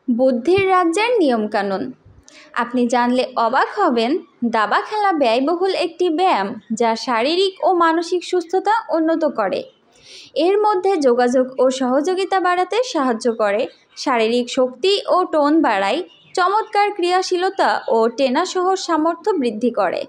বুদ্ধির রাজ্যের নিয়মকানুন। আপনি জানলে অবাক হবেন, দাবা খেলা ব্যয়বহুল একটি ব্যায়াম যা শারীরিক ও মানসিক সুস্থতা উন্নত করে। এর মধ্যে যোগাযোগ ও সহযোগিতা বাড়াতে সাহায্য করে, শারীরিক শক্তি ও টোন বাড়ায়, চমৎকার ক্রিয়াশীলতা ও টেনাসহ সামর্থ্য বৃদ্ধি করে।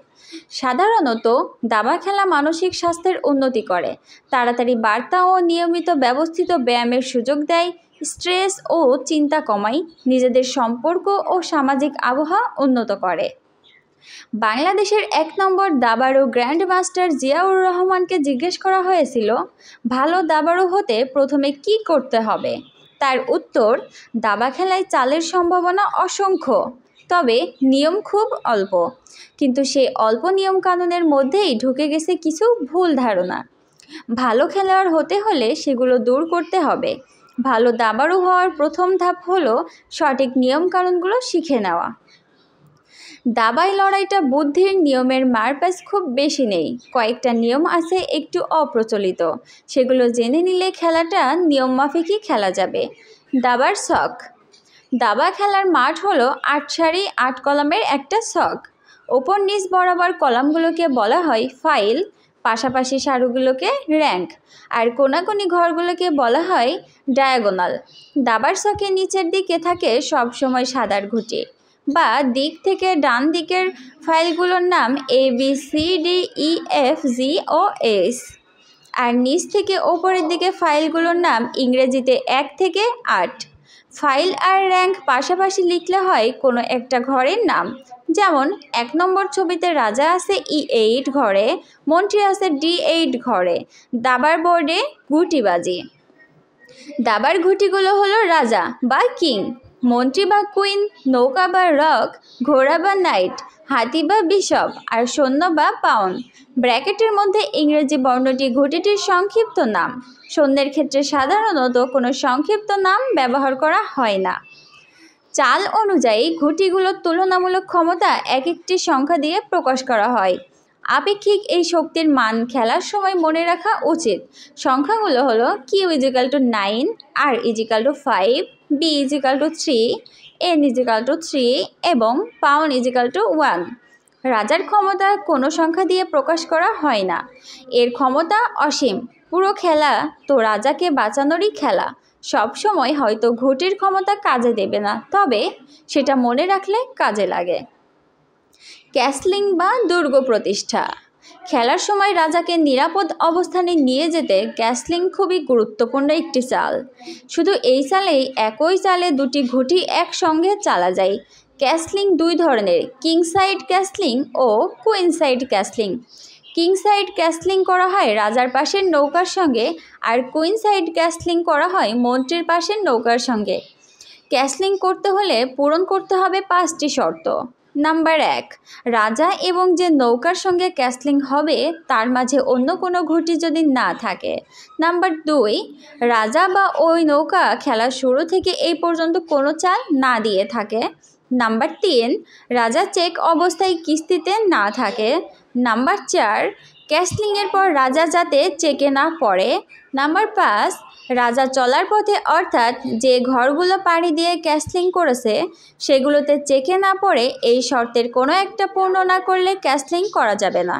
সাধারণত দাবা খেলা মানসিক স্বাস্থ্যের উন্নতি করে, তাড়াতাড়ি বার্তা ও নিয়মিত ব্যবস্থিত ব্যায়ামের সুযোগ দেয়, স্ট্রেস ও চিন্তা কমায়, নিজেদের সম্পর্ক ও সামাজিক আবহাওয়া উন্নত করে। বাংলাদেশের ১ নম্বর দাবাড়ু গ্র্যান্ড মাস্টার জিয়াউর রহমানকে জিজ্ঞেস করা হয়েছিল, ভালো দাবাড়ু হতে প্রথমে কি করতে হবে? তার উত্তর, দাবা খেলায় চালের সম্ভাবনা অসংখ্য, তবে নিয়ম খুব অল্প। কিন্তু সেই অল্প নিয়মকানুনের মধ্যেই ঢুকে গেছে কিছু ভুল ধারণা। ভালো খেলোয়াড় হতে হলে সেগুলো দূর করতে হবে। ভালো দাবাড়ু হওয়ার প্রথম ধাপ হলো সঠিক নিয়মকানুনগুলো শিখে নেওয়া। দাবায় লড়াইটা বুদ্ধির, নিয়মের মারপ্যাচ খুব বেশি নেই, কয়েকটা নিয়ম আছে একটু অপ্রচলিত, সেগুলো জেনে নিলে খেলাটা নিয়ম মাফিকই খেলা যাবে। দাবার ছক। দাবা খেলার মাঠ হলো ৮ সারি ৮ কলামের একটা ছক। ওপর নিচ বরাবর কলামগুলোকে বলা হয় ফাইল, পাশাপাশি সারিগুলোকে র্যাঙ্ক, আর কোনাকুনি ঘরগুলোকে বলা হয় ডায়াগোনাল। দাবার ছকের নিচের দিকে থাকে সবসময় সাদার ঘুঁটি, বা দিক থেকে ডান দিকের ফাইলগুলোর নাম ABCDEFGOH, আর নিচ থেকে ওপরের দিকে ফাইলগুলোর নাম ইংরেজিতে ১ থেকে ৮। ফাইল আর র্যাঙ্ক পাশাপাশি লিখলে হয় কোনো একটা ঘরের নাম। যেমন ১ নম্বর ছবিতে রাজা আছে E8 ঘরে, মন্ত্রী আছে D8 ঘরে। দাবার বোর্ডে ঘুঁটিবাজি। দাবার ঘুঁটিগুলো হলো রাজা বা কিং, মন্ত্রী বা কুইন, নৌকা বা রক, ঘোড়া বা নাইট, হাতি বা বিশপ, আর সৈন্য বা পাউন। ব্র্যাকেটের মধ্যে ইংরেজি বর্ণটি ঘুঁটিটির সংক্ষিপ্ত নাম। সৈন্যের ক্ষেত্রে সাধারণত কোনো সংক্ষিপ্ত নাম ব্যবহার করা হয় না। চাল অনুযায়ী ঘুঁটিগুলোর তুলনামূলক ক্ষমতা এক একটি সংখ্যা দিয়ে প্রকাশ করা হয়। আপেক্ষিক এই শক্তির মান খেলার সময় মনে রাখা উচিত। সংখ্যাগুলো হলো Q=9, R=5, B=3, N=3 এবং Pound=1। রাজার ক্ষমতা কোনো সংখ্যা দিয়ে প্রকাশ করা হয় না, এর ক্ষমতা অসীম। পুরো খেলা তো রাজাকে বাঁচানোরই খেলা। সব সময় হয়তো ঘুঁটির ক্ষমতা কাজে দেবে না, তবে সেটা মনে রাখলে কাজে লাগে। ক্যাসলিং বা দুর্গ প্রতিষ্ঠা। খেলার সময় রাজাকে নিরাপদ অবস্থানে নিয়ে যেতে ক্যাসলিং খুবই গুরুত্বপূর্ণ একটি চাল। শুধু এই চালেই একই চালে দুটি ঘুঁটি একসঙ্গে চালা যায়। ক্যাসলিং দুই ধরনের, কিং সাইড ক্যাসলিং ও queen side castling. King side castling করা হয় রাজার পাশের নৌকার সঙ্গে, আর কুইন সাইড ক্যাসলিং করা হয় মন্ত্রীর পাশের নৌকার সঙ্গে। ক্যাসলিং করতে হলে পূরণ করতে হবে 5টি শর্ত। নাম্বার ১, রাজা এবং যে নৌকার সঙ্গে ক্যাসলিং হবে তার মাঝে অন্য কোনো ঘুঁটি যদি না থাকে। নাম্বার ২, রাজা বা ওই নৌকা খেলার শুরু থেকে এই পর্যন্ত কোনো চাল না দিয়ে থাকে। নাম্বার ৩, রাজা চেক অবস্থায় কিস্তিতে না থাকে। নাম্বার ৪, ক্যাসলিংয়ের পর রাজা যাতে চেকে না পড়ে। নাম্বার ৫, রাজা চলার পথে অর্থাৎ যে ঘরগুলো পাড়ি দিয়ে ক্যাসলিং করেছে সেগুলোতে চেকে না পড়ে এই শর্তের কোনো একটা পূর্ণ না করলে ক্যাসলিং করা যাবে না।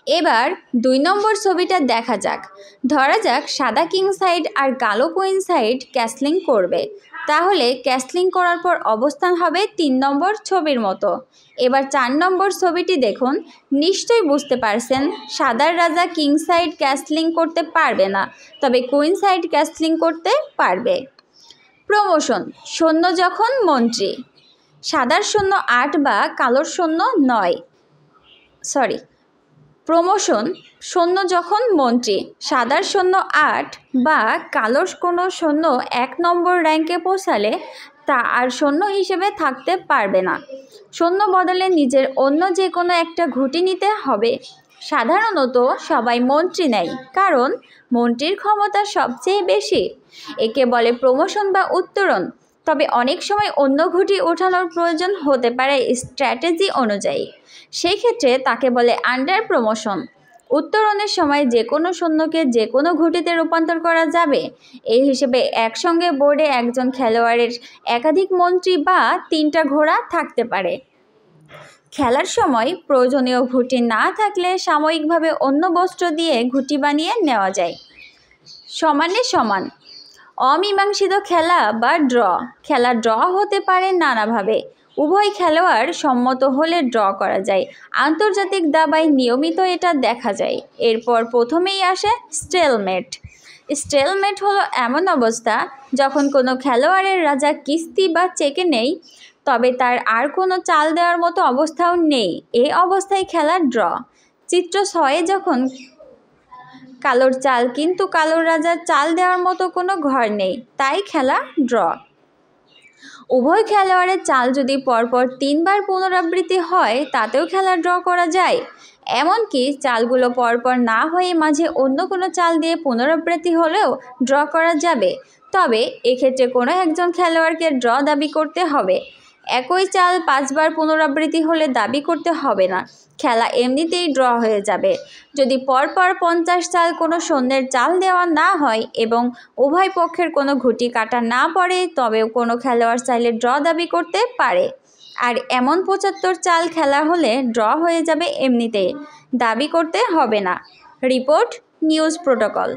এবার ২ নম্বর ছবিটা দেখা যাক। ধরা যাক সাদা কিং সাইড আর কালো কুইন সাইড ক্যাসলিং করবে, তাহলে ক্যাসলিং করার পর অবস্থান হবে ৩ নম্বর ছবির মতো। এবার ৪ নম্বর ছবিটি দেখুন, নিশ্চয়ই বুঝতে পারছেন সাদার রাজা কিং সাইড ক্যাসলিং করতে পারবে না, তবে কুইন সাইড ক্যাসলিং করতে পারবে। প্রমোশন, সৈন্য যখন মন্ত্রী। সাদার সৈন্য ৮ বা কালোর সৈন্য ৯, প্রমোশন, সৈন্য যখন মন্ত্রী, সাদার সৈন্য ৮ বা কালোর কোনো সৈন্য ১ নম্বর র্যাঙ্কে পৌঁছালে তা আর সৈন্য হিসেবে থাকতে পারবে না। সৈন্য বদলে নিজের অন্য যে কোনো একটা ঘুঁটি নিতে হবে। সাধারণত সবাই মন্ত্রী নেয়, কারণ মন্ত্রীর ক্ষমতা সবচেয়ে বেশি। একে বলে প্রমোশন বা উত্তরণ। তবে অনেক সময় অন্য ঘুঁটি ওঠানোর প্রয়োজন হতে পারে স্ট্র্যাটেজি অনুযায়ী, সেই ক্ষেত্রে তাকে বলে আন্ডার প্রমোশন। উত্তরণের সময় যে কোনো সৈন্যকে যে কোনো ঘুঁটিতে রূপান্তর করা যাবে। এই হিসেবে একসঙ্গে বোর্ডে একজন খেলোয়াড়ের একাধিক মন্ত্রী বা 3টা ঘোড়া থাকতে পারে। খেলার সময় প্রয়োজনীয় ঘুঁটি না থাকলে সাময়িকভাবে অন্য বস্ত্র দিয়ে ঘুঁটি বানিয়ে নেওয়া যায়। সমানে সমান। অমীমাংসিত খেলা বা ড্র। খেলা ড্র হতে পারে নানাভাবে। উভয় খেলোয়াড় সম্মত হলে ড্র করা যায়। আন্তর্জাতিক দাবায় নিয়মিত এটা দেখা যায়। এরপর প্রথমেই আসে স্টেলমেট। স্টেলমেট হলো এমন অবস্থা যখন কোনো খেলোয়াড়ের রাজা কিস্তি বা চেকে নেই, তবে তার আর কোনো চাল দেওয়ার মতো অবস্থাও নেই। এই অবস্থায় খেলা ড্র। চিত্র 6-এ যখন কালোর চাল কিন্তু কালোর রাজার চাল দেওয়ার মতো কোনো ঘর নেই, তাই খেলা ড্র। উভয় খেলোয়াড়ের চাল যদি পরপর 3বার পুনরাবৃত্তি হয় তাতেও খেলা ড্র করা যায়। এমনকি চালগুলো পরপর না হয়ে মাঝে অন্য কোনো চাল দিয়ে পুনরাবৃত্তি হলেও ড্র করা যাবে, তবে এক্ষেত্রে কোনো একজন খেলোয়াড়কে ড্র দাবি করতে হবে। একই চাল 5বার পুনরাবৃত্তি হলে দাবি করতে হবে না, খেলা এমনিতেই ড্র হয়ে যাবে। যদি পরপর 50 চাল কোনো সৈন্যের চাল দেওয়া না হয় এবং উভয় পক্ষের কোনো ঘুঁটি কাটা না পড়ে, তবেও কোনো খেলোয়াড় চাইলে ড্র দাবি করতে পারে। আর এমন 75 চাল খেলা হলে ড্র হয়ে যাবে এমনিতেই, দাবি করতে হবে না। Report news protocol.